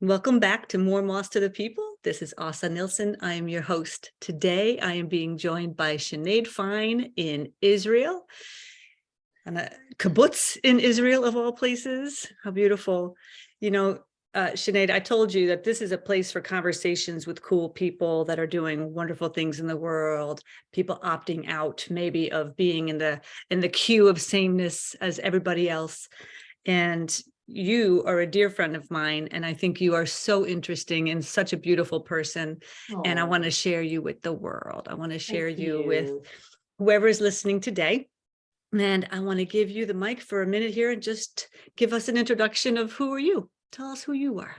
Welcome back to More Moss to the People. This is Asa Nilsson. I am your host. Today, I am being joined by Sinead Fine in Israel, and a kibbutz in Israel of all places. How beautiful. Sinead, I told you that this is a place for conversations with cool people that are doing wonderful things in the world, people opting out maybe of being in the queue of sameness as everybody else. And you are a dear friend of mine, and I think you are so interesting and such a beautiful person. And I want to share you with the world. I want to share you with whoever is listening today. And I want to give you the mic for a minute here and just give us an introduction of who are you? Tell us who you are.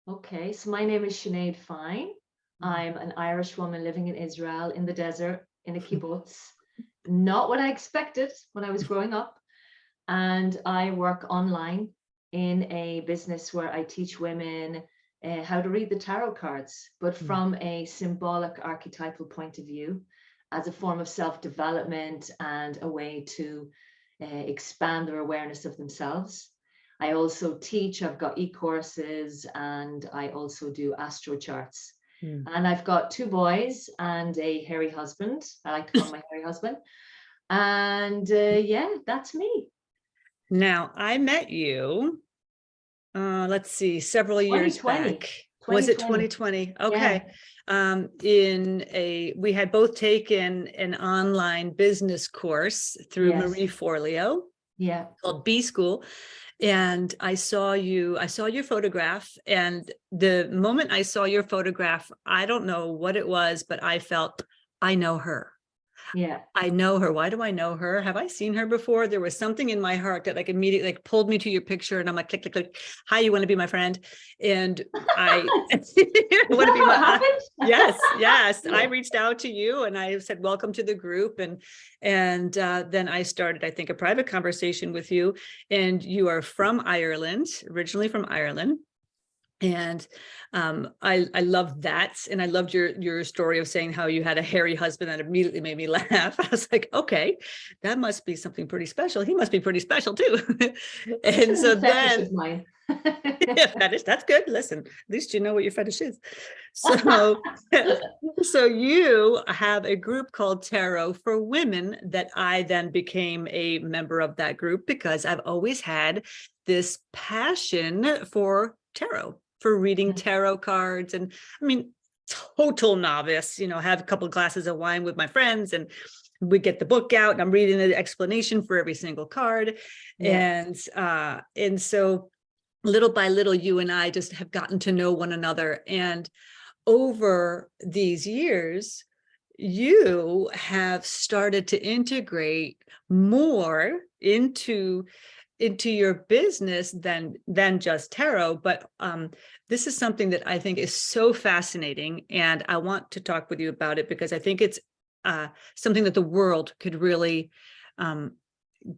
Okay, so my name is Sinead Fine. I'm an Irish woman living in Israel in the desert in a kibbutz. Not what I expected when I was growing up. And I work online in a business where I teach women how to read the tarot cards, but from a symbolic archetypal point of view, as a form of self-development and a way to expand their awareness of themselves. I also teach, I've got e-courses, and I also do astro charts. And I've got 2 boys and a hairy husband. I like to call my hairy husband. And yeah, that's me. Now, I met you, let's see, several years 2020. back. Was it 2020? Okay. Yeah. We had both taken an online business course through Marie Forleo, called B School. And I saw your photograph, and the moment I saw your photograph, I don't know what it was, but I felt, I know her. Yeah. I know her. Why do I know her? Have I seen her before? There was something in my heart that immediately pulled me to your picture, and I'm like, click, click, click. Hi, you want to be my friend? And I want to be what happened? Yes. I reached out to you and I said, welcome to the group. And then I started, I think, a private conversation with you. And you are from Ireland, originally from Ireland. And I love that. And I loved your story of saying how you had a hairy husband. That immediately made me laugh. I was like, okay, that must be something pretty special. He must be pretty special too. And so then that's good. Listen, at least you know what your fetish is. So so you have a group called Tarot for Women that I then became a member of that group because I've always had this passion for tarot, for reading tarot cards. And I mean, total novice, have a couple of glasses of wine with my friends, and we get the book out and I'm reading the explanation for every single card. And so little by little, you and I just have gotten to know one another. And over these years, you have started to integrate more into your business than just tarot. But this is something that I think is so fascinating, and I want to talk with you about it because I think it's something that the world could really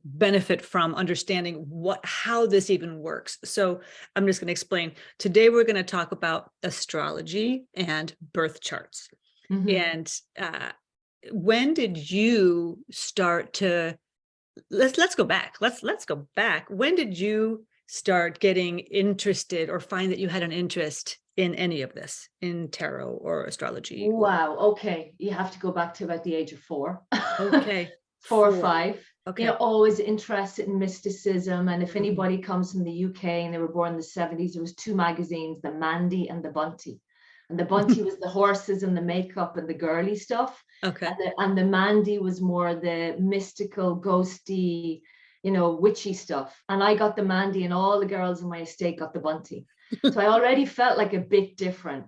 benefit from understanding how this even works. So I'm just going to explain. Today we're going to talk about astrology and birth charts. And when did you start to let's go back. Let's go back. When did you start getting interested or find that you had an interest in any of this, in tarot or astrology? Wow. Okay. You have to go back to about the age of 4. Okay. 4 or 5. Okay. Always interested in mysticism. And if anybody comes from the UK and they were born in the 70s, there was 2 magazines, the Mandy and the Bunty. And the Bunty was the horses and the makeup and the girly stuff. Okay. And the Mandy was more the mystical, ghosty, witchy stuff. And I got the Mandy, and all the girls in my estate got the Bunty. So I already felt like a bit different.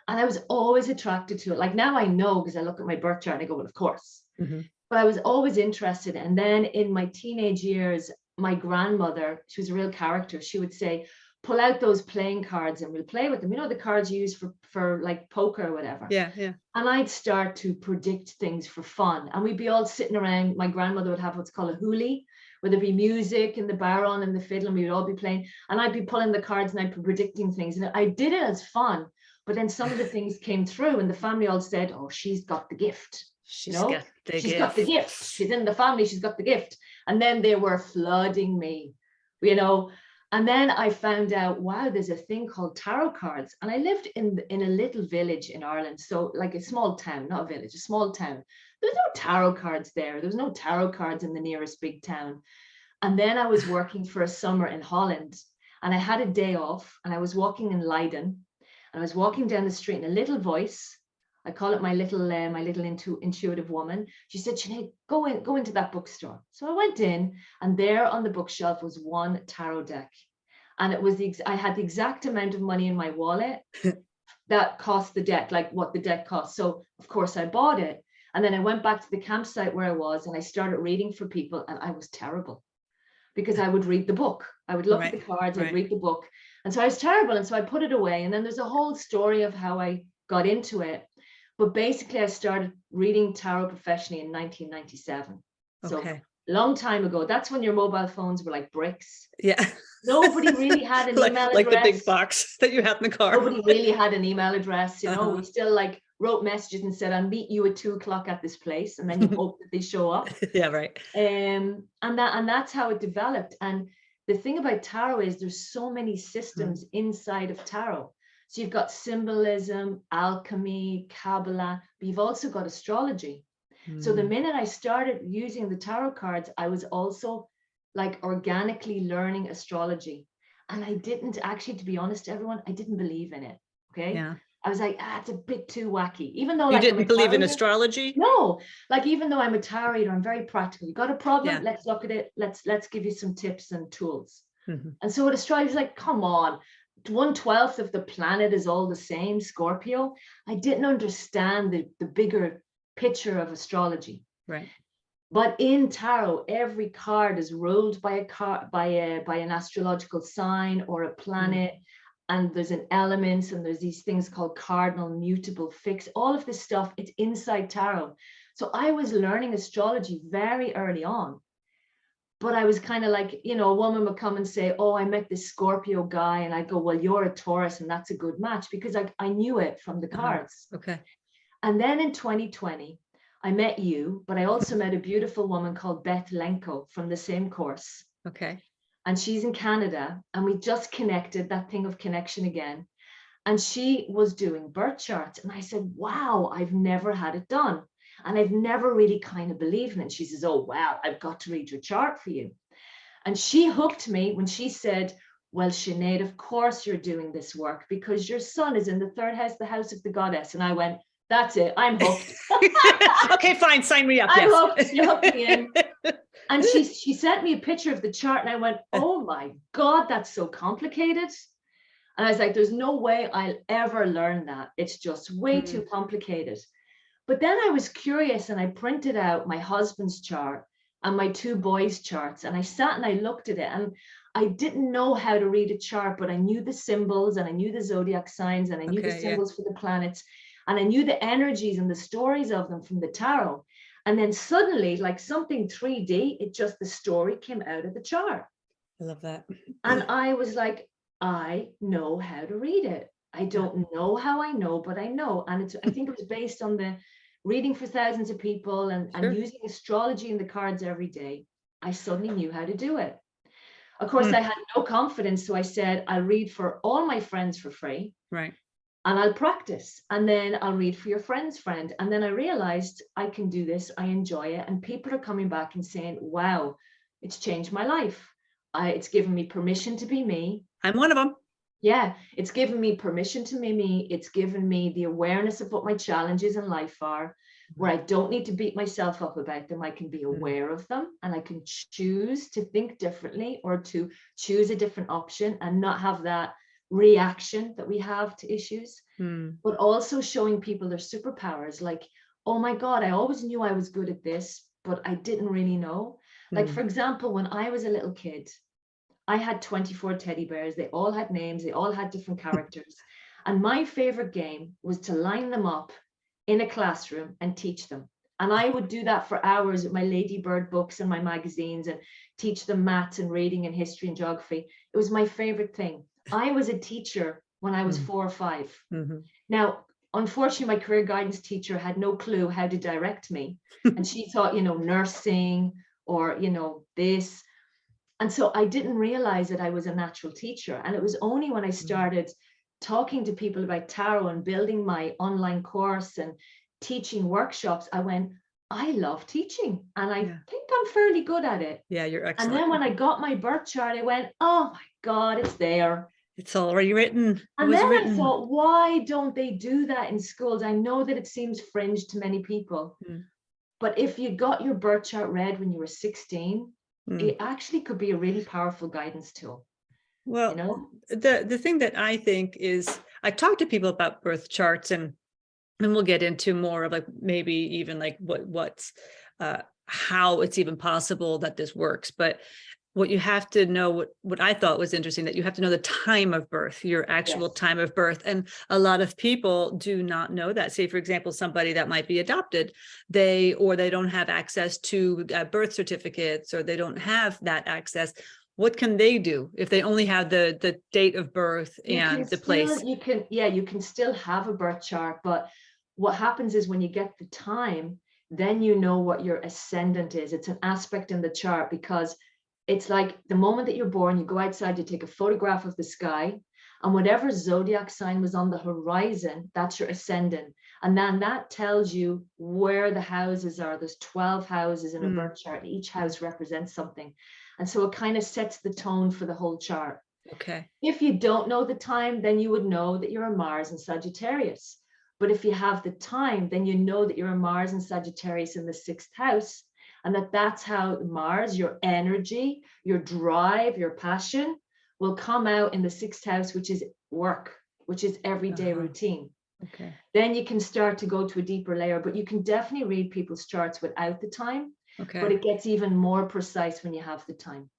And I was always attracted to it. Like now I know, because I look at my birth chart and I go, well, of course. But I was always interested. And then in my teenage years, my grandmother, she was a real character. She would say, pull out those playing cards and we'll play with them. The cards you use for like poker or whatever. Yeah. And I'd start to predict things for fun. And we'd be all sitting around. My grandmother would have what's called a hoolie, where there'd be music and the baron and the fiddle, and we would all be playing. And I'd be pulling the cards and I'd be predicting things. And I did it as fun. But then some of the things came through, and the family all said, oh, she's got the gift. She's got the gift. She's in the family. She's got the gift. And then they were flooding me, And then I found out, wow, there's a thing called tarot cards. And I lived in a little village in Ireland. So like a small town, not a village, a small town. There's no tarot cards there. There's no tarot cards in the nearest big town. And then I was working for a summer in Holland, and I had a day off, and I was walking in Leiden, and I was walking down the street, and a little voice, I call it my little intuitive woman. She said, Sinead, go into that bookstore. So I went in, and there on the bookshelf was one tarot deck. And it was I had the exact amount of money in my wallet that cost the deck, like what the deck cost. So of course I bought it. And then I went back to the campsite where I was, and I started reading for people, and I was terrible because I would read the book. I would look at the cards, I'd read the book. And so I was terrible. And so I put it away. And then there's a whole story of how I got into it. But basically, I started reading tarot professionally in 1997. So a long time ago. That's when your mobile phones were like bricks. Yeah. Nobody really had an email address. Like the big box that you had in the car. Nobody really had an email address. You know, we still like wrote messages and said, I'll meet you at 2:00 at this place. And then you hope that they show up. Yeah, right. And that's how it developed. And the thing about tarot is there's so many systems inside of tarot. So you've got symbolism, alchemy, Kabbalah, but you've also got astrology. So the minute I started using the tarot cards, I was also like organically learning astrology. And I didn't actually, to be honest, everyone, I didn't believe in it. Okay. Yeah. I was like, it's a bit too wacky. Even though you didn't believe in astrology? No, like even though I'm a tarot reader, I'm very practical. You got a problem? Let's look at it. Let's give you some tips and tools. And so with astrology, it's like, come on, 1/12 of the planet is all the same, Scorpio. I didn't understand the bigger picture of astrology. Right. But in tarot, every card is ruled by an astrological sign or a planet. And there's an elements, and there's these things called cardinal, mutable, fixed, all of this stuff, it's inside tarot. So I was learning astrology very early on. But I was kind of like, you know, a woman would come and say, oh, I met this Scorpio guy. And I go, well, you're a Taurus, and that's a good match, because I knew it from the cards. Okay. And then in 2020, I met you, but I also met a beautiful woman called Beth Lenko from the same course. Okay. And she's in Canada, and we just connected, that thing of connection again. And she was doing birth charts. And I said, wow, I've never had it done. And I've never really kind of believed in it. And she says, oh, wow, I've got to read your chart for you. And she hooked me when she said, well, Sinead, of course you're doing this work because your son is in the 3rd house, the house of the goddess. And I went, that's it, I'm hooked. Okay, fine, sign me up. I'm hooked, you hooked me in. And she sent me a picture of the chart, and I went, oh my God, that's so complicated. And I was like, there's no way I'll ever learn that. It's just way too complicated. But then I was curious, and I printed out my husband's chart and my 2 boys' charts. And I sat and I looked at it, and I didn't know how to read a chart, but I knew the symbols, and I knew the zodiac signs, and I knew the symbols for the planets. And I knew the energies and the stories of them from the tarot. And then suddenly, like something 3D, the story came out of the chart. I love that. And I was like, I know how to read it. I don't know how I know, but I know. And I think it was based on the reading for thousands of people and using astrology and the cards every day. I suddenly knew how to do it. Of course, I had no confidence. So I said, I'll read for all my friends for free. Right. And I'll practice, and then I'll read for your friend's friend. And then I realized I can do this. I enjoy it. And people are coming back and saying, wow, it's changed my life. It's given me permission to be me. I'm one of them. Yeah, it's given me permission to be me. It's given me the awareness of what my challenges in life are, where I don't need to beat myself up about them. I can be aware of them, and I can choose to think differently or to choose a different option and not have that reaction that we have to issues, but also showing people their superpowers. Like, oh my God, I always knew I was good at this, but I didn't really know. Like, for example, when I was a little kid, I had 24 teddy bears. They all had names. They all had different characters. And my favorite game was to line them up in a classroom and teach them. And I would do that for hours with my Ladybird books and my magazines and teach them maths and reading and history and geography. It was my favorite thing. I was a teacher when I was 4 or 5. Now, unfortunately, my career guidance teacher had no clue how to direct me. And she thought, you know, nursing or, you know, this. And so I didn't realize that I was a natural teacher. And it was only when I started talking to people about tarot and building my online course and teaching workshops, I went, I love teaching and I think I'm fairly good at it. Yeah, you're And excellent. then when I got my birth chart, I went, oh my God, it's there. It's already written. It And was then I written. thought, why don't they do that in schools? I know that it seems fringe to many people, but if you got your birth chart read when you were 16, it actually could be a really powerful guidance tool. Well, you know, the thing that I think is, I talk to people about birth charts, and we'll get into more of like maybe even like what's how it's even possible that this works. But what you have to know, what I thought was interesting, that you have to know the time of birth, your actual time of birth. And a lot of people do not know that. Say, for example, somebody that might be adopted, they don't have access to birth certificates, or they don't have that access. What can they do if they only have the date of birth and the place? You can still have a birth chart, but what happens is when you get the time, then you know what your ascendant is. It's an aspect in the chart, because it's like the moment that you're born, you go outside, you take a photograph of the sky, and whatever zodiac sign was on the horizon, that's your ascendant. And then that tells you where the houses are. There's 12 houses in a birth chart. Each house represents something. And so it kind of sets the tone for the whole chart. Okay. If you don't know the time, then you would know that you're a Mars in Sagittarius. But if you have the time, then you know that you're a Mars in Sagittarius in the 6th house. And that's how Mars, your energy, your drive, your passion, will come out in the 6th house, which is work, which is everyday routine. Okay. Then you can start to go to a deeper layer, but you can definitely read people's charts without the time. Okay. But it gets even more precise when you have the time.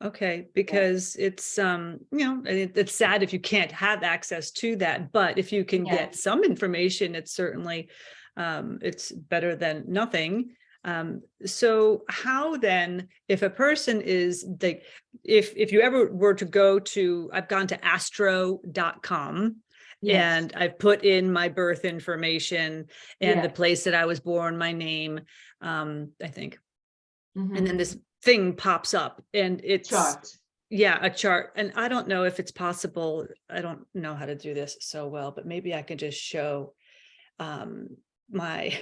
Okay, because it's it's sad if you can't have access to that, but if you can get some information, it's certainly it's better than nothing. So how then, if a person is like, if you ever were to go to, I've gone to astro.com, and I've put in my birth information and the place that I was born, my name, I think. And then this thing pops up, and it's a chart. And I don't know if it's possible. I don't know how to do this so well, but maybe I can just show my,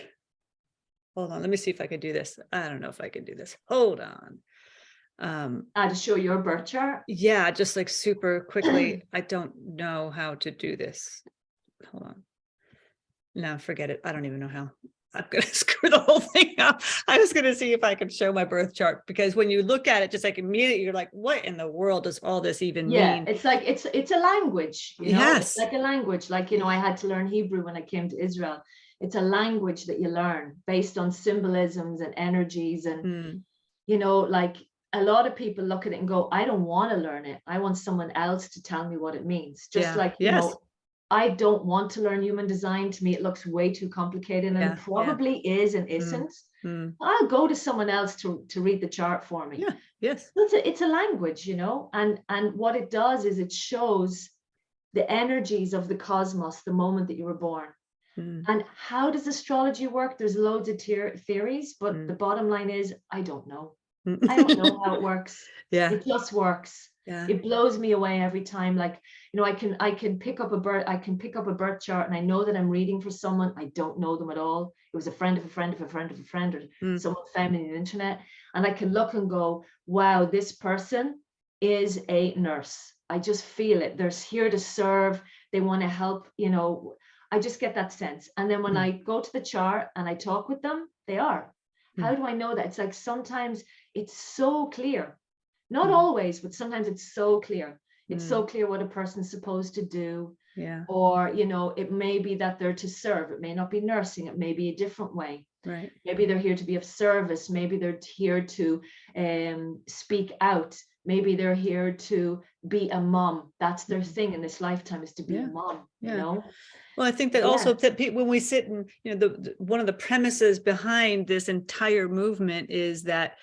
hold on, let me see if I can do this. I don't know if I can do this. Hold on. To show your birth chart? Yeah, just like super quickly. I don't know how to do this. Hold on. No, forget it. I don't even know how. I'm going to screw the whole thing up. I was going to see if I could show my birth chart, because when you look at it, just like immediately, you're like, what in the world does all this even mean? It's like, it's a language, you know, Yes. It's like a language. Like, you know, I had to learn Hebrew when I came to Israel. It's a language that you learn based on symbolisms and energies. And, you know, like a lot of people look at it and go, I don't want to learn it. I want someone else to tell me what it means. Just like, you know, I don't want to learn human design. To me, it looks way too complicated, and it probably is and isn't. I'll go to someone else to read the chart for me. It's a language, you know, and what it does is it shows the energies of the cosmos the moment that you were born. And how does astrology work? There's loads of theories, but the bottom line is, I don't know. I don't know how it works. It just works. It blows me away every time. Like, you know, I can pick up a birth chart, and I know that I'm reading for someone. I don't know them at all. It was a friend of a friend of a friend of a friend, or someone found me on the internet, and I can look and go, wow, this person is a nurse. I just feel it. They're here to serve. They want to help, you know. I just get that sense. And then when I go to the chart and I talk with them, they are. How do I know that? It's like sometimes it's so clear. Not always, but sometimes it's so clear. It's so clear what a person's supposed to do. Or, you know, it may be that they're to serve. It may not be nursing. It may be a different way. Right. Maybe they're here to be of service. Maybe they're here to speak out. Maybe they're here to be a mom. That's their thing in this lifetime, is to be a mom, you know? Well, I think that also that when we sit and, you know, one of the premises behind this entire movement is that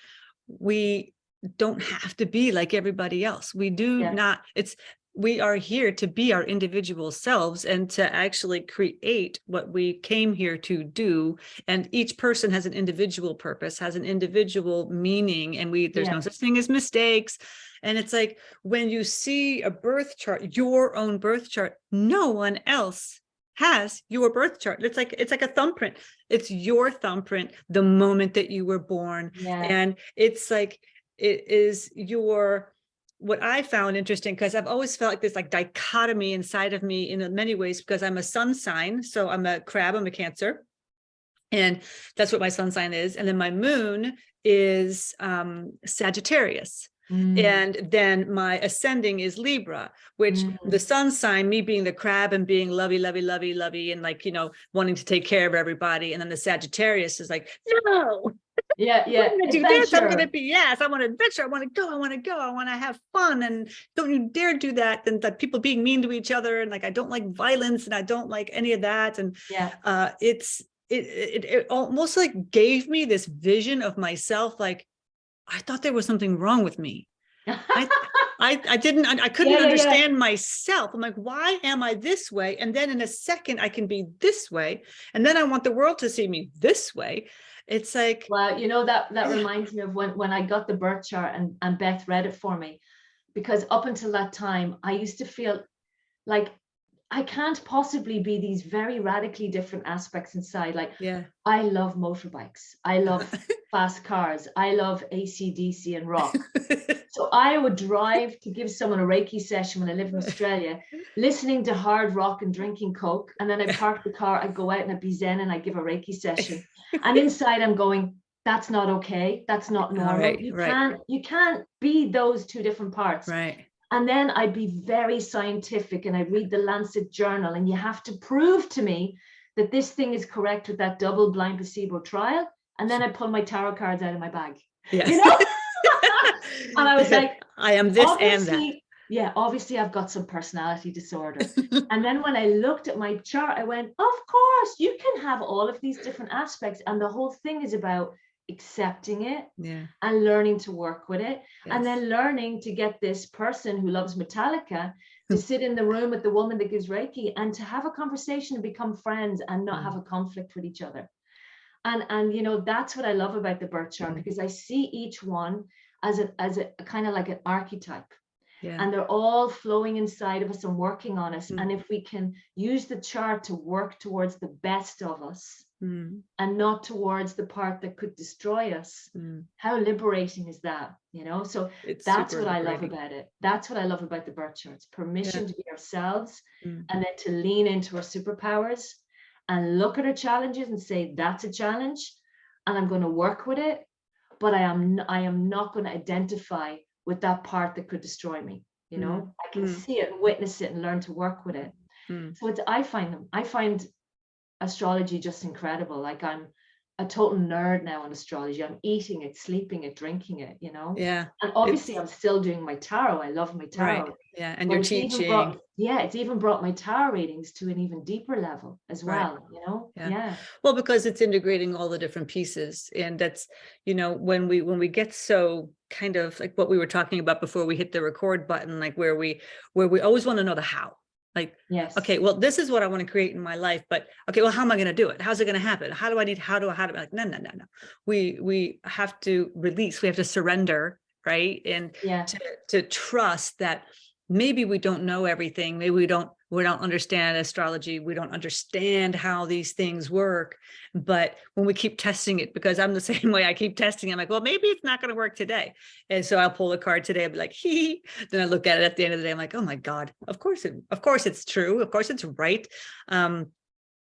we don't have to be like everybody else. We do not, it's we are here to be our individual selves and to actually create what we came here to do. And each person has an individual purpose, has an individual meaning, and there's no such thing as mistakes. And it's like, when you see a birth chart, your own birth chart, no one else has your birth chart. It's like a thumbprint. It's your thumbprint the moment that you were born. And it's like, it is your, what I found interesting, because I've always felt like this like dichotomy inside of me in many ways, because I'm a sun sign. So I'm a crab, I'm a Cancer. And that's what my sun sign is. And then my moon is Sagittarius. And then my ascending is Libra, which the sun sign, me being the crab and being lovey, lovey, lovey, lovey, and like, wanting to take care of everybody. And then the Sagittarius is like, no, I'm gonna do this. I'm gonna be, yes, I want to adventure. I want to go. I want to have fun. And don't you dare do that. And that people being mean to each other. And like, I don't like violence and I don't like any of that. And it almost like gave me this vision of myself. Like, I thought there was something wrong with me. I couldn't understand myself. I'm like, why am I this way? And then in a second, I can be this way. And then I want the world to see me this way. It's like, well, that reminds me of when I got the birth chart and Beth read it for me, because up until that time, I used to feel like I can't possibly be these very radically different aspects inside. Like, I love motorbikes. I love fast cars. I love AC/DC and rock. So I would drive to give someone a Reiki session when I lived in Australia, listening to hard rock and drinking Coke. And then I park the car, I'd go out and I'd be Zen and I'd give a Reiki session. And inside I'm going, that's not okay. That's not normal. You can't be those two different parts. Right. And then I'd be very scientific and I'd read the Lancet journal, and you have to prove to me that this thing is correct with that double-blind placebo trial. And then I pull my tarot cards out of my bag. Yes. And I was like, I am this and that. Yeah, obviously I've got some personality disorder. And then when I looked at my chart, I went, of course, you can have all of these different aspects. And the whole thing is about accepting it and learning to work with it, and then learning to get this person who loves Metallica to sit in the room with the woman that gives Reiki and to have a conversation and become friends and not have a conflict with each other. And that's what I love about the birth chart, because I see each one as a kind of like an archetype. And they're all flowing inside of us and working on us. And if we can use the chart to work towards the best of us, and not towards the part that could destroy us, how liberating is that? So that's what I love about it. That's what I love about the birth charts. Permission to be ourselves, and then to lean into our superpowers and look at our challenges and say, that's a challenge and I'm going to work with it, but I am not going to identify with that part that could destroy me. I can see it and witness it and learn to work with it. So I find astrology just incredible. Like, I'm a total nerd now on astrology. I'm eating it, sleeping it, drinking it, And obviously I'm still doing my tarot. I love my tarot. Right. Yeah. And you're teaching. It's even brought my tarot readings to an even deeper level as well, Well, because it's integrating all the different pieces. And that's, when we get so kind of like what we were talking about before we hit the record button, like where we always want to know the how. Like, okay, well, this is what I want to create in my life, but okay, well, how am I going to do it? How's it going to happen? How do I like, no. We have to release, we have to surrender, right? And to trust that maybe we don't know everything. Maybe we don't understand astrology. We don't understand how these things work. But when we keep testing it, because I'm the same way, I keep testing. I'm like, well, maybe it's not going to work today. And so I'll pull a card today. I'll be like, hee. Then I look at it at the end of the day. I'm like, oh my God, of course it's true. Of course it's right. And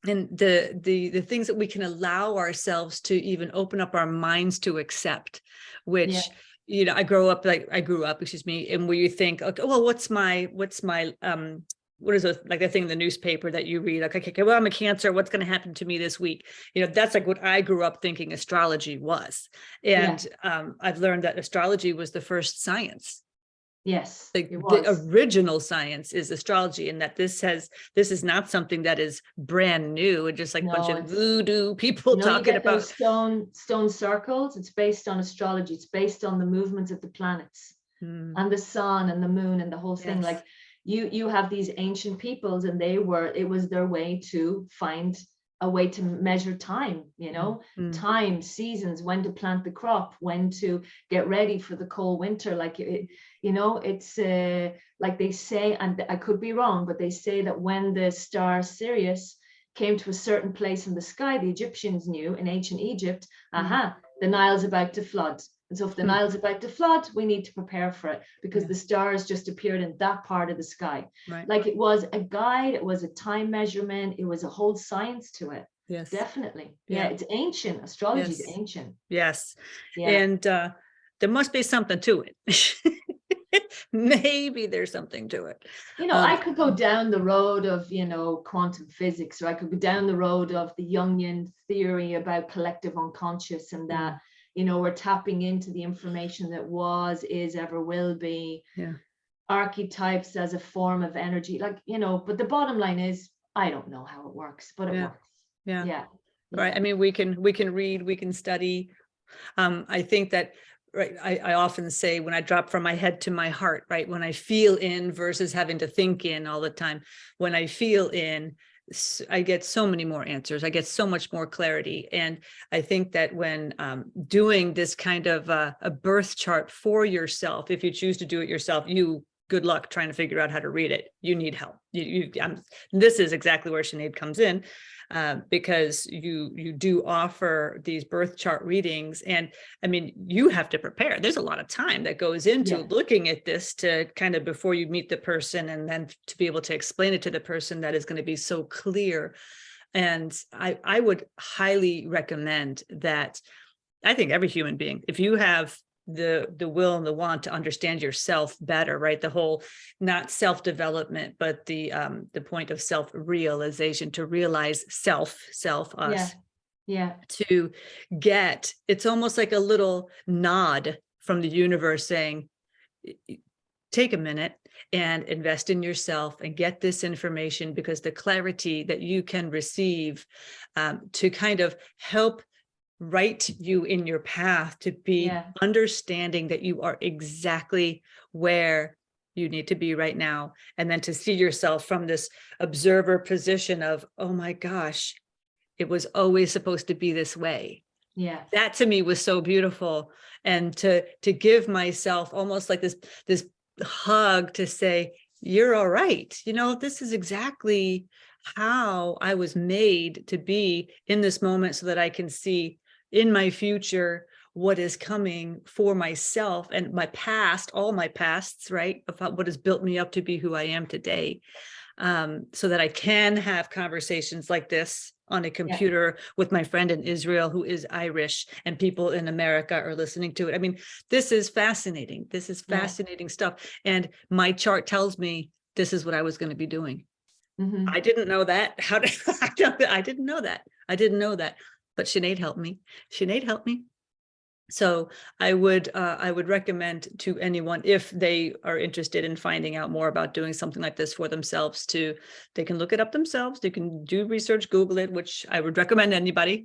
the things that we can allow ourselves to even open up our minds to accept, which, I grew up, and where you think, okay, well, what's my what is it, like the thing in the newspaper that you read, like, okay, well, I'm a Cancer, what's going to happen to me this week? That's like what I grew up thinking astrology was. And I've learned that astrology was the first science. Yes, the original science is astrology, and that this is not something that is brand new and just like a bunch of voodoo people talking about stone circles. It's based on astrology. It's based on the movements of the planets and the sun and the moon and the whole thing. Like, you have these ancient peoples, and it was their way to find a way to measure time, time, seasons, when to plant the crop, when to get ready for the cold winter. Like it's like they say, and I could be wrong, but they say that when the star Sirius came to a certain place in the sky, the Egyptians knew in ancient Egypt, the Nile's about to flood. And so if the Nile's about to flood, we need to prepare for it, because the stars just appeared in that part of the sky. Right. Like it was a guide, it was a time measurement, it was a whole science to it. Yes. Definitely. Yeah, it's ancient. Astrology is ancient. Yes. Yeah. And there must be something to it. Maybe there's something to it. I could go down the road of, quantum physics, or I could go down the road of the Jungian theory about collective unconscious, and that, we're tapping into the information that was, is, ever will be. Yeah. Archetypes as a form of energy, but the bottom line is, I don't know how it works, but it works. Yeah. Right. I mean, we can read, we can study. I think that, right, I often say, when I drop from my head to my heart, right, when I feel in versus having to think in all the time, when I feel in, I get so many more answers. I get so much more clarity. And I think that when doing this kind of a birth chart for yourself, if you choose to do it yourself, good luck trying to figure out how to read it. You need help. This is exactly where Sinead comes in, because you do offer these birth chart readings. And I mean, you have to prepare. There's a lot of time that goes into looking at this, to kind of, before you meet the person, and then to be able to explain it to the person, that is going to be so clear. And I would highly recommend that. I think every human being, if you have the will and the want to understand yourself better, right? The whole, not self-development, but the point of self-realization, to realize self, us. To get, it's almost like a little nod from the universe saying, take a minute and invest in yourself and get this information, because the clarity that you can receive to kind of help write you in your path to be understanding that you are exactly where you need to be right now. And then to see yourself from this observer position of, oh my gosh, it was always supposed to be this way. Yeah. That to me was so beautiful. And to give myself almost like this hug to say, you're all right. This is exactly how I was made to be in this moment, so that I can see in my future what is coming for myself and my past, all my pasts, right? About what has built me up to be who I am today. So that I can have conversations like this on a computer with my friend in Israel who is Irish, and people in America are listening to it. I mean, this is fascinating. This is fascinating stuff. And my chart tells me this is what I was going to be doing. I didn't know that. I didn't know that. I didn't know that. But Sinead helped me. Sinead helped me. So I would recommend to anyone, if they are interested in finding out more about doing something like this for themselves, they can look it up themselves. They can do research, Google it, which I would recommend anybody,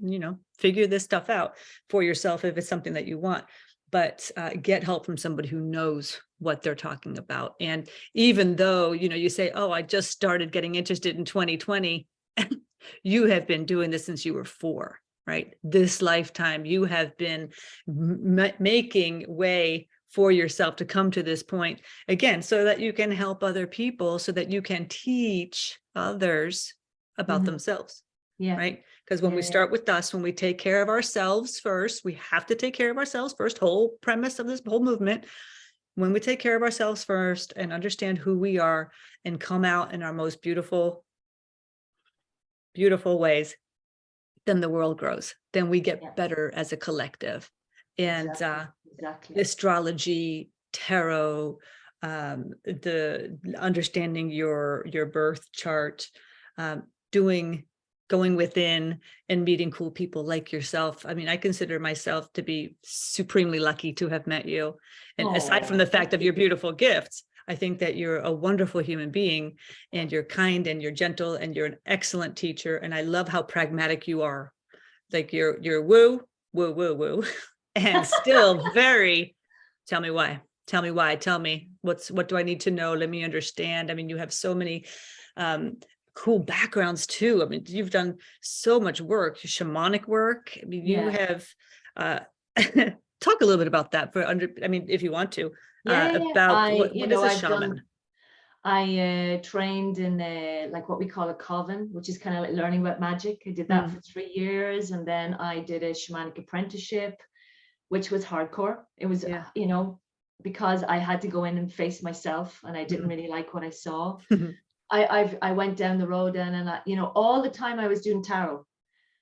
figure this stuff out for yourself if it's something that you want. But get help from somebody who knows what they're talking about. And even though, you say, oh, I just started getting interested in 2020, you have been doing this since you were 4. Right? This lifetime, you have been making way for yourself to come to this point again, so that you can help other people, so that you can teach others about themselves. Yeah. Right? Because when we start with us, when we take care of ourselves first, we have to take care of ourselves first. Whole premise of this whole movement. When we take care of ourselves first and understand who we are and come out in our most beautiful, beautiful ways, then the world grows. Then we get better as a collective. And exactly. Astrology, tarot, the understanding your birth chart, going within and meeting cool people like yourself. I mean, I consider myself to be supremely lucky to have met you. And aside from the fact of your beautiful gifts, I think that you're a wonderful human being, and you're kind and you're gentle and you're an excellent teacher. And I love how pragmatic you are. Like you're woo, and still very, tell me why. Tell me why. Tell me what do I need to know? Let me understand. I mean, you have so many cool backgrounds too. I mean, you've done so much work, shamanic work. I mean, you have talk a little bit about that I mean, if you want to, about what is a shaman? I trained in like what we call a coven, which is kind of like learning about magic. I did that for 3 years, and then I did a shamanic apprenticeship, which was hardcore. It was, you know, because I had to go in and face myself, and I didn't really like what I saw. I went down the road and I, you know, all the time I was doing tarot,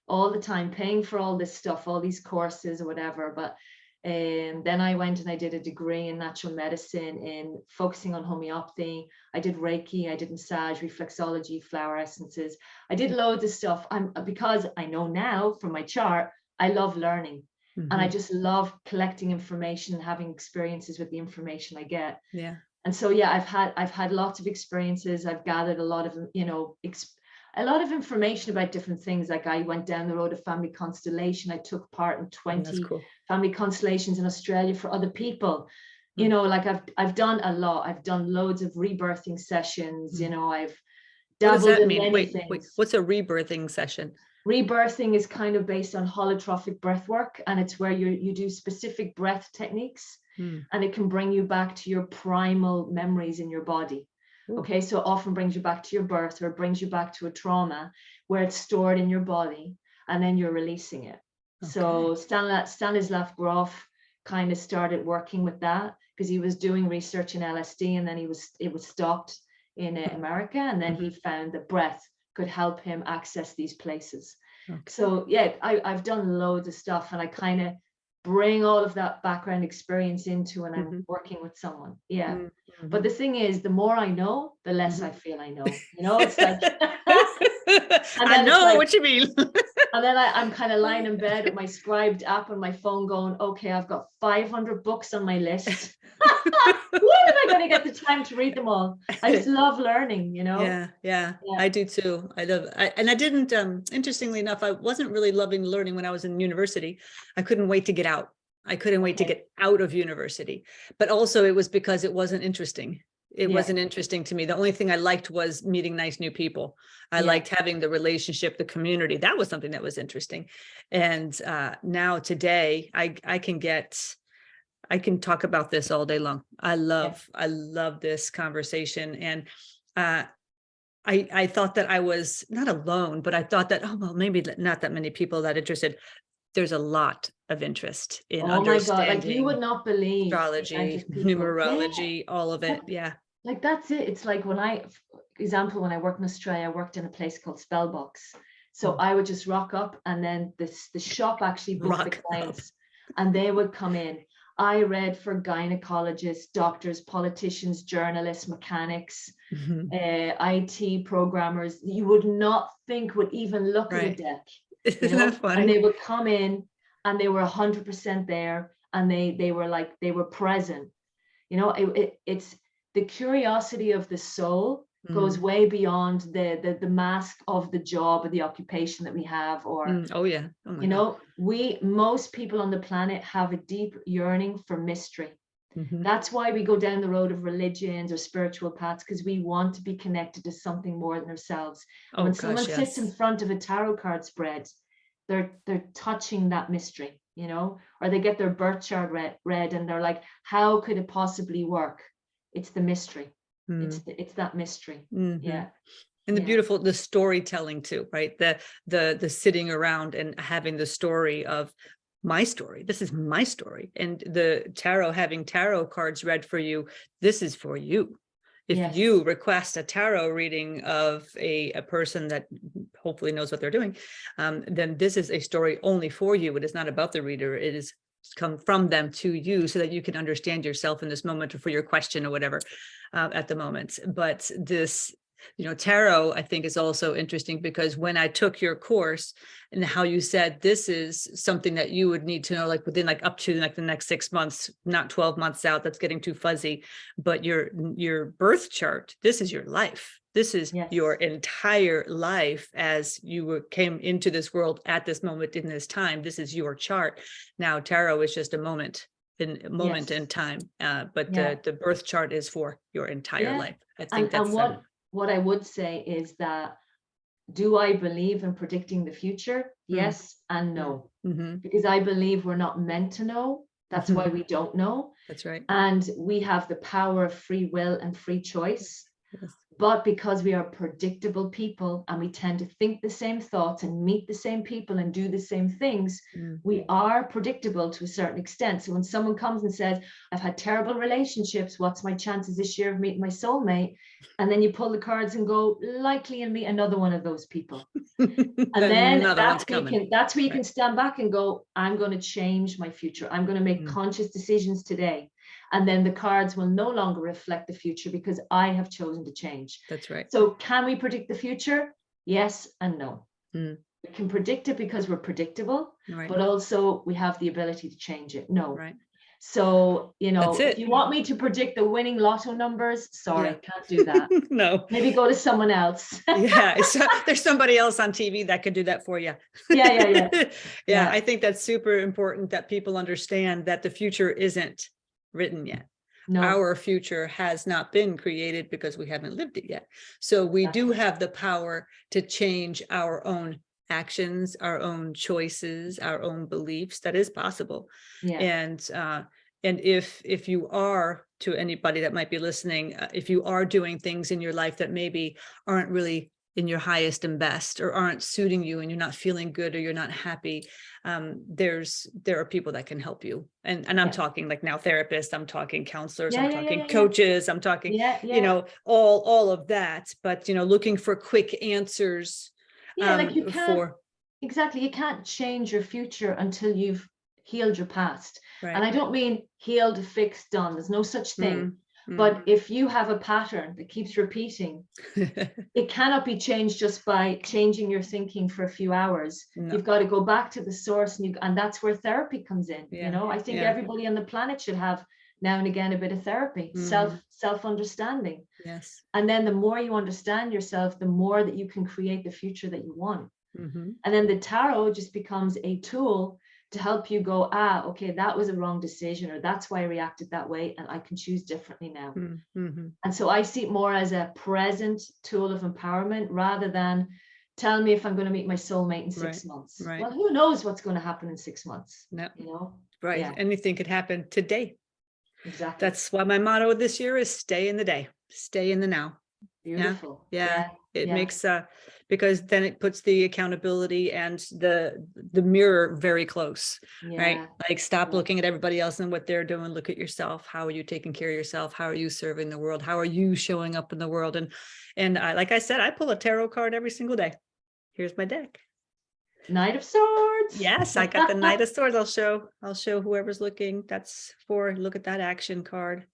all the time paying for all this stuff, all these courses or whatever. But then I went and I did a degree in natural medicine in focusing on homeopathy. I did Reiki, I did massage, reflexology, flower essences. I did loads of stuff. Because I know now from my chart, I love learning. And I just love collecting information and having experiences with the information I get. Yeah. And so, yeah, I've had lots of experiences. I've gathered a lot of, you know, a lot of information about different things. Like I went down the road of family constellation. I took part in 20 family constellations in Australia for other people. You know, like I've done a lot. I've done loads of rebirthing sessions. You know, I've dabbled in many things. Wait, what's a rebirthing session? Rebirthing is kind of based on holotrophic breath work, and it's where you do specific breath techniques, and it can bring you back to your primal memories in your body. Okay, so it often brings you back to your birth, or it brings you back to a trauma where it's stored in your body, and then you're releasing it. So Stanislav Grof kind of started working with that because he was doing research in LSD, and then it was stopped in America, and then he found that breath could help him access these places. So yeah, I've done loads of stuff, and I kind of bring all of that background experience into when I'm working with someone. But the thing is, the more I know, the less I feel I know. You know, it's like I know what you mean. And then I'm kind of lying in bed with my scribed app on my phone going, okay, I've got 500 books on my list. When am I going to get the time to read them all? I just love learning, you know? Yeah, I do too. I didn't, interestingly enough, I wasn't really loving learning when I was in university. I couldn't wait to get out. I couldn't wait to get out of university, but also it was because it wasn't interesting. It wasn't interesting to me. The only thing I liked was meeting nice new people. I liked having the relationship, the community. That was something that was interesting. And now today I can talk about this all day long. I love this conversation. And I thought that I was not alone, but I thought that, oh, well, maybe not that many people that interested. There's a lot of interest in understanding. Like you would not believe astrology, numerology, all of it. Yeah. Like that's it. It's like when I worked in Australia, I worked in a place called Spellbox. So I would just rock up, and then the shop actually booked the clients, and they would come in. I read for gynecologists, doctors, politicians, journalists, mechanics, IT programmers. You would not think would even look at a deck. Isn't that funny? And they would come in, and they were 100% there, and they were like, they were present. You know, it's the curiosity of the soul goes way beyond the mask of the job or the occupation that we have, or you know, most people on the planet have a deep yearning for mystery. That's why we go down the road of religions or spiritual paths, because we want to be connected to something more than ourselves. When someone sits in front of a tarot card spread, they're touching that mystery, you know, or they get their birth chart read and they're like, how could it possibly work? It's the mystery. It's that mystery. Yeah. And the storytelling too, right? The sitting around and having the story of my story. This is my story. And the tarot, having tarot cards read for you, this is for you. If you request a tarot reading of a person that hopefully knows what they're doing, then this is a story only for you. It is not about the reader. It is come from them to you so that you can understand yourself in this moment or for your question or whatever at the moment. But this, you know, tarot, I think is also interesting because when I took your course and how you said this is something that you would need to know, like within like up to like the next 6 months, not 12 months out, that's getting too fuzzy, but your birth chart, this is your life. This is your entire life as you came into this world at this moment in this time. This is your chart. Now, tarot is just a moment moment in Yes. time. But Yeah. the birth chart is for your entire Yeah. life. I think And that's what I would say is that, do I believe in predicting the future? mm, Yes and mm, no. mhm, Because I believe we're not meant to know. That's why mhm. we don't know. That's right. And we have the power of free will and free choice. Yes. But because we are predictable people and we tend to think the same thoughts and meet the same people and do the same things, Mm, we are predictable to a certain extent. So when someone comes and says, I've had terrible relationships, what's my chances this year of meeting my soulmate? And then you pull the cards and go, likely you'll meet another one of those people. And then Another one's coming. that's where you can Right. stand back and go, I'm going to change my future. I'm going to make Mm, conscious decisions today. And then the cards will no longer reflect the future because I have chosen to change. that's right. So can we predict the future? Yes and no. Mm, We can predict it because we're predictable, right. but also we have the ability to change it. No. Right. So, That's if it. you want me to predict the winning lotto numbers, sorry, Yeah. can't do that. No. Maybe go to someone else. Yeah. So there's somebody else on TV that could do that for you. Yeah. Yeah. I think that's super important that people understand that the future isn't written yet. No, Our future has not been created because we haven't lived it yet. So we do have the power to change our own actions, our own choices, our own beliefs. That is possible. yeah, And if you are, to anybody that might be listening, if you are doing things in your life that maybe aren't really in your highest and best, or aren't suiting you, and you're not feeling good, or you're not happy, there are people that can help you. And I'm yeah, talking like now therapists, I'm talking counselors, yeah, I'm yeah, yeah, talking yeah, yeah, coaches, I'm talking, yeah. all of that. But looking for quick answers Yeah, like you can't, for exactly, you can't change your future until you've healed your past. And right. I don't mean healed, fixed, done. There's no such thing. Mm, But if you have a pattern that keeps repeating, it cannot be changed just by changing your thinking for a few hours. no. You've got to go back to the source, and that's where therapy comes in. Yeah. I think Yeah. everybody on the planet should have now and again a bit of therapy, self understanding. Yes. And then the more you understand yourself, the more that you can create the future that you want. Mm-hmm. And then the tarot just becomes a tool to help you go, okay, that was a wrong decision, or that's why I reacted that way, and I can choose differently now. Mm-hmm. And so I see it more as a present tool of empowerment rather than tell me if I'm going to meet my soulmate in 6 months. Right. Well, who knows what's going to happen in 6 months? No. Right. Yeah, Anything could happen today. exactly. That's why my motto this year is stay in the day, stay in the now. Beautiful. Yeah. It yeah. makes because then it puts the accountability and the mirror very close, right? Yeah. Like stop Yeah. looking at everybody else and what they're doing. Look at yourself. How are you taking care of yourself? How are you serving the world? How are you showing up in the world? And I, like I said, I pull a tarot card every single day. Here's my deck. Knight of Swords. Yes, I got the Knight of Swords. I'll show whoever's looking. That's for, look at that action card.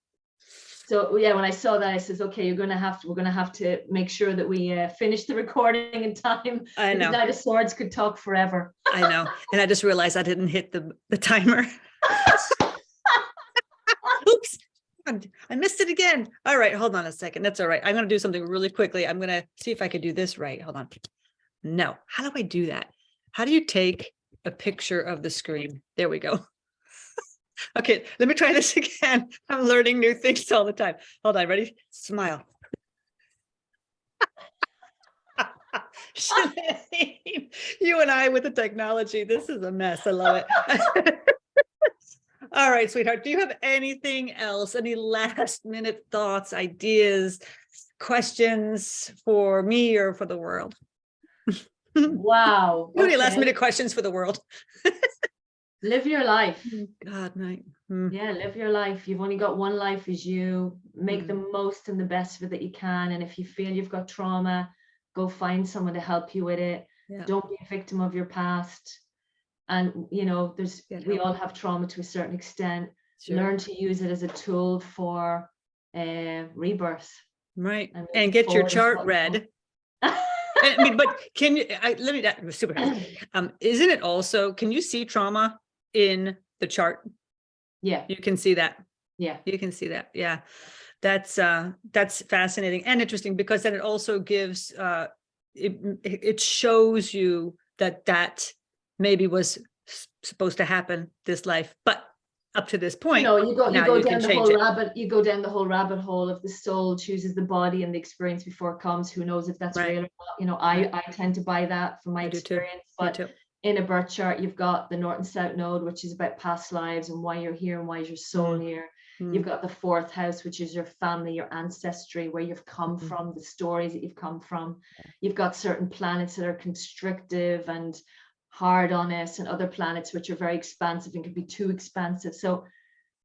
So yeah, when I saw that, I says, okay, we're gonna have to make sure that we finish the recording in time. I know. Knight of Swords could talk forever. I know. And I just realized I didn't hit the timer. Oops. I missed it again. All right, hold on a second. That's all right. I'm going to do something really quickly. I'm going to see if I could do this right. Hold on. No. How do I do that? How do you take a picture of the screen? There we go. Okay, let me try this again. I'm learning new things all the time. Hold on, ready? Smile. Sinead, you and I with the technology. This is a mess. I love it. All right, sweetheart. Do you have anything else? Any last minute thoughts, ideas, questions for me or for the world? Wow. Any last minute questions for the world? Live your life. God, night. Yeah, live your life. You've only got one life as you. Make the most and the best of it that you can. And if you feel you've got trauma, go find someone to help you with it. Yeah. Don't be a victim of your past. And we all have trauma to a certain extent. Sure. Learn to use it as a tool for rebirth. Right. And get your chart read. I mean, but can you, let me, super. Isn't it also, can you see trauma in the chart? Yeah. You can see that. Yeah. You can see that. Yeah. That's fascinating and interesting, because then it also gives, it shows you that maybe was supposed to happen this life, but up to this You point. know, you go Now you down can the change whole it. rabbit, you go down the whole rabbit hole of the soul chooses the body and the experience before it comes. Who knows if that's Right. real or not? You know, Right. I tend to buy that from my I do too. experience. Me But too. in a birth chart, you've got the North and South node, which is about past lives and why you're here and why is your soul here. You've got the fourth house, which is your family, your ancestry, where you've come from, the stories that you've come from. You've got certain planets that are constrictive and hard on us, and other planets which are very expansive and can be too expansive. So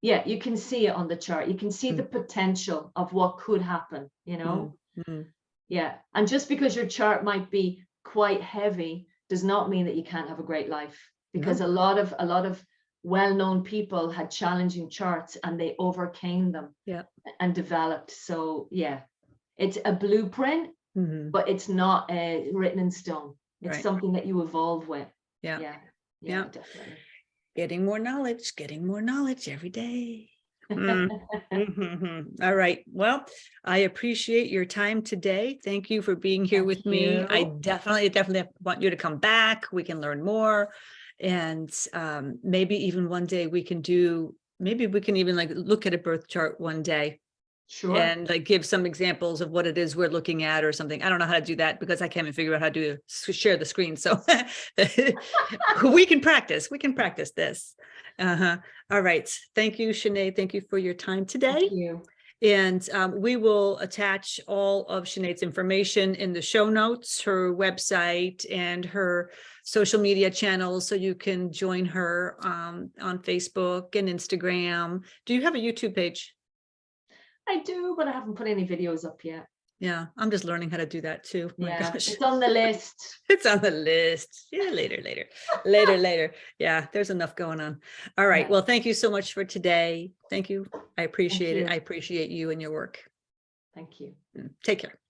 yeah, you can see it on the chart. You can see the potential of what could happen, you know? Yeah. And just because your chart might be quite heavy does not mean that you can't have a great life, because a lot of well-known people had challenging charts and they overcame them and developed. So yeah, it's a blueprint, but it's not written in stone. It's something that you evolve with. Yeah, definitely. Getting more knowledge every day. All right. Well, I appreciate your time today. Thank you for being here with me. I definitely want you to come back. We can learn more. And maybe even one day maybe we can even like look at a birth chart one day. Sure. And like give some examples of what it is we're looking at or something. I don't know how to do that because I can't even figure out how to share the screen. So we can practice this. All right. Thank you, Sinead. Thank you for your time today. Thank you. And we will attach all of Sinead's information in the show notes, her website and her social media channels, so you can join her on Facebook and Instagram. Do you have a YouTube page? I do, but I haven't put any videos up yet. Yeah, I'm just learning how to do that too. My gosh. It's on the list. It's on the list. Yeah, later. Yeah, there's enough going on. All right. Well, thank you so much for today. Thank you. I appreciate it. I appreciate you and your work. Thank you. Take care.